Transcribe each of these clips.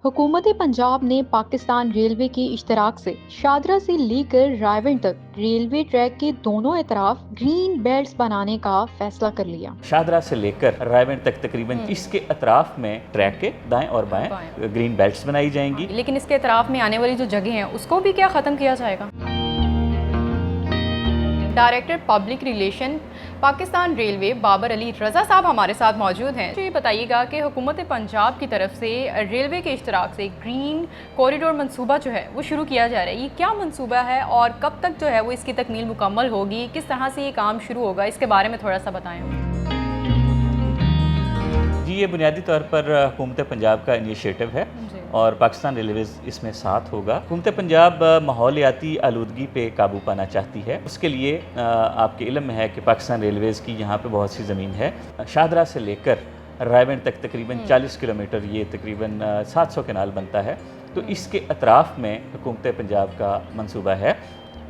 हुकूमत पंजाब ने पाकिस्तान रेलवे की इश्तराक से शादरा से लेकर रायवन तक रेलवे ट्रैक के दोनों अतराफ ग्रीन बेल्ट्स बनाने का फैसला कर लिया। शादरा से लेकर रायवन तक तकरीबन 30 के अतराफ में ट्रैक के दाएं और बाएं ग्रीन बेल्ट्स बनाई जाएंगी। लेकिन इसके अतराफ में आने वाली जो जगह हैं उसको भी क्या ख़त्म किया जाएगा? Director public relation Pakistan railway Babar Ali Raza साहब हमारे साथ मौजूद हैं। तो ये बताइएगा कि हुकूमत पंजाब की तरफ से रेलवे के इश्तराक से ग्रीन कॉरिडोर मंसूबा जो है वो शुरू किया जा रहा है, ये क्या मंसूबा है और कब तक जो है वो इसकी तकमील मुकम्मल होगी, किस तरह से ये काम शुरू होगा, इसके बारे में थोड़ा सा बताएं। जी, ये बुनियादी तौर पर हुकूमत पंजाब का इनिशिएटिव है और पाकिस्तान रेलवेज़ इसमें साथ होगा। हुकूमत पंजाब माहौलियाती आलूदगी पे काबू पाना चाहती है। उसके लिए आपके इल्म में है कि पाकिस्तान रेलवेज़ की यहाँ पे बहुत सी ज़मीन है। शादरा से लेकर रायवन तक तकरीबन 40 किलोमीटर, ये तकरीबन 700 केनाल बनता है। तो इसके अतराफ़ में हुकूमत पंजाब का मंसूबा है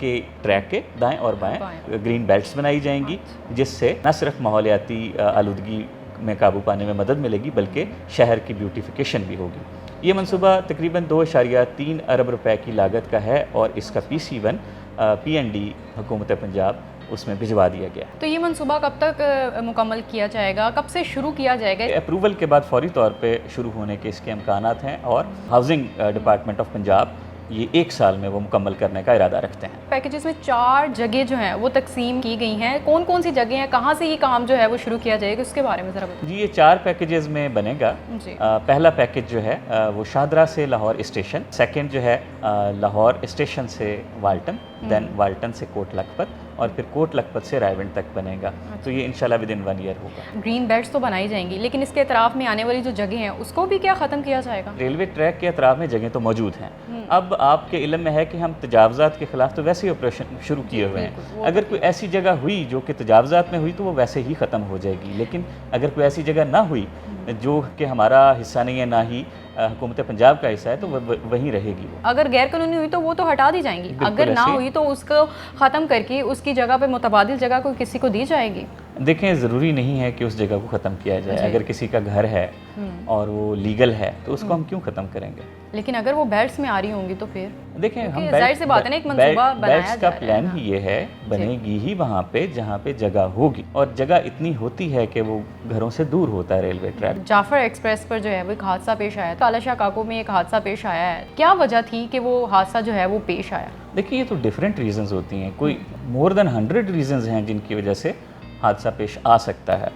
कि ट्रैक के दाएँ और बाएँ ग्रीन बेल्ट्स बनाई जाएंगी, जिससे न सिर्फ माहौलियाती आलूदगी में काबू पाने में मदद मिलेगी बल्कि शहर की ब्यूटिफिकेशन भी होगी। ये मंसूबा तकरीबन 2.3 अरब रुपए की लागत का है और इसका PC1 PND हुकूमत पंजाब उसमें भिजवा दिया गया। तो ये मंसूबा कब तक मुकम्मल किया जाएगा, कब से शुरू किया जाएगा? अप्रूवल के बाद फौरी तौर पे शुरू होने के इसके इम्कानात हैं और हाउसिंग डिपार्टमेंट ऑफ पंजाब ये 1 साल में वो मुकम्मल करने का इरादा रखते हैं। पैकेजेस में 4 जगह जो हैं वो तकसीम की गई हैं। कौन कौन सी जगह हैं, कहाँ से ये काम जो है वो शुरू किया जाएगा, उसके बारे में ज़रा बताइए। जी, ये 4 पैकेजेस में बनेगा। पहला पैकेज जो है वो शादरा से लाहौर स्टेशन, सेकंड जो है लाहौर स्टेशन से वाल्टन, देन वाल्टन से कोट लखपत और फिर कोट लखपत से रायवन तक बनेगा। तो ये इंशाल्लाह विदिन 1 ईयर होगा। ग्रीन बेल्ट्स तो बनाई जाएंगी, लेकिन इसके अतराफ में आने वाली जो जगह हैं उसको भी क्या ख़त्म किया जाएगा? रेलवे ट्रैक के अतराफ में जगह तो मौजूद हैं। अब आपके इल्म में है कि हम तजावज़ात के ख़िलाफ़ तो वैसे ही ऑपरेशन शुरू किए हुए हैं। अगर कोई ऐसी जगह हुई जो कि तजावज़ात में हुई तो वो वैसे ही ख़त्म हो जाएगी, लेकिन अगर कोई ऐसी जगह ना हुई जो कि हमारा हिस्सा नहीं है, ना ही हुकूमत पंजाब का हिस्सा है, तो वहीं रहेगी वो। अगर गैर कानूनी हुई तो वो तो हटा दी जाएंगी, अगर ना हुई तो उसको ख़त्म करके उसकी जगह पे मुतबादिल जगह कोई किसी को दी जाएगी। देखें, ज़रूरी नहीं है कि उस जगह को ख़त्म किया जाए। अगर किसी का घर है और वो लीगल है तो उसको हम क्यों ख़त्म करेंगे? लेकिन अगर वो बेल्ट्स में आ रही होंगी तो फिर देखें, हम जाहिर सी बात है ना, एक मंसूबा बनाया का प्लान ही ये है, बनेगी ही वहाँ पे जहाँ पे जगह होगी, और जगह इतनी होती है कि वो घरों से दूर होता है रेलवे ट्रैक। जाफर एक्सप्रेस पर जो है वो एक हादसा पेश आया, कालाशाह काको में एक हादसा पेश आया है, क्या वजह थी कि वो हादसा जो है वो पेश आया? देखिए, ये तो डिफरेंट रीजंस होती हैं, कोई मोर देन 100 रीजंस हैं जिनकी वजह से हादसा पेश आ सकता है।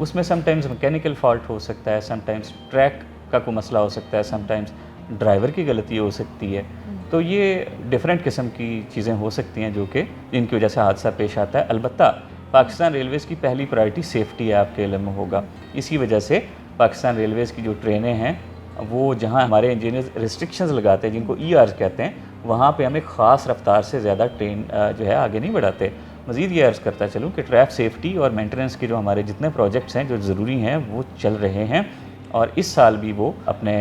उसमें समटाइम्स मैकेनिकल फॉल्ट हो सकता है, समटाइम्स ट्रैक का कोई मसला हो सकता है, समटाइम्स ड्राइवर की गलती हो सकती है। तो ये डिफरेंट किस्म की चीज़ें हो सकती हैं जो कि जिनकी वजह से हादसा पेश आता है। अलबत्ता पाकिस्तान रेलवेज़ की पहली प्रायोरिटी सेफ्टी है, आपके इल्म में होगा। इसी वजह से पाकिस्तान रेलवेज़ की जो ट्रेनें हैं वो जहाँ हमारे इंजीनियर्स रिस्ट्रिक्शंस लगाते हैं, जिनको ERs कहते हैं, वहाँ पे हमें ख़ास रफ्तार से ज़्यादा ट्रेन जो है आगे नहीं बढ़ाते। मज़ीद ये अर्ज़ करता चलूँ कि ट्रैक सेफ्टी और मेंटेनेंस के जो हमारे जितने प्रोजेक्ट्स हैं जो ज़रूरी हैं वो चल रहे हैं, और इस साल भी वो अपने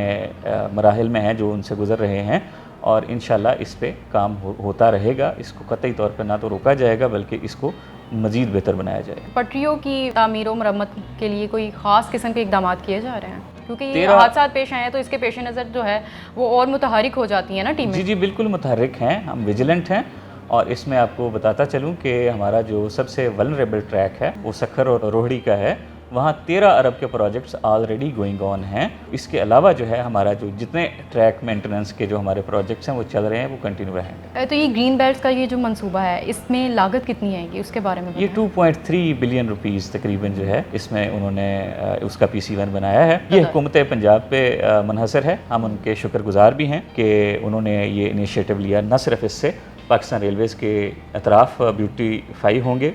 मराहिल में हैं जो उनसे गुज़र रहे हैं, और इंशाल्लाह इस पे काम होता रहेगा। इसको कतई तौर पर ना तो रोका जाएगा बल्कि इसको मज़ीद बेहतर बनाया जाएगा। पटरियों की तामीर और मरम्मत के लिए कोई ख़ास किस्म के इक़दाम किए जा रहे हैं? क्योंकि ये हादसा पेश आए हैं तो इसके पेश नज़र जो है वो और मुतहरिक हो जाती है ना टीमें। जी, बिल्कुल मुतहरिक हैं, हम विजिलेंट हैं। और इसमें आपको बताता चलूँ कि हमारा जो सबसे वल्नरेबल ट्रैक है वो सखर और रोहड़ी का है। वहाँ 13 अरब के प्रोजेक्ट्स ऑलरेडी गोइंग ऑन हैं। इसके अलावा जो है हमारा जो जितने ट्रैक मेंटेनेंस के जो हमारे प्रोजेक्ट्स हैं वो चल रहे हैं, वो कंटिन्यू रहेंगे। तो ये ग्रीन बेल्ट्स का ये जो मंसूबा है इसमें लागत कितनी आएगी, उसके बारे में ये 2.3 बिलियन रुपीज़ तकरीबन जो है इसमें उन्होंने उसका PC1 बनाया है। ये हुकूमत पंजाब पे मुनहसर है। हम उनके शुक्रगुजार भी हैं कि उन्होंने ये इनिशिएटिव लिया। न सिर्फ इससे पाकिस्तान रेलवेज़ के अतराफ़ ब्यूटीफाई होंगे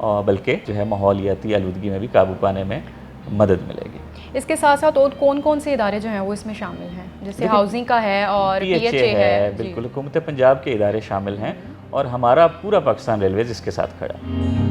और बल्कि जो है माहौलियाती आलूदगी में भी काबू पाने में मदद मिलेगी। इसके साथ साथ और कौन कौन से इदारे जो हैं वो इसमें शामिल हैं? जैसे हाउसिंग का है और PHA है। बिल्कुल, हुकूमत पंजाब के इदारे शामिल हैं और हमारा पूरा पाकिस्तान रेलवेज़ इसके साथ खड़ा है।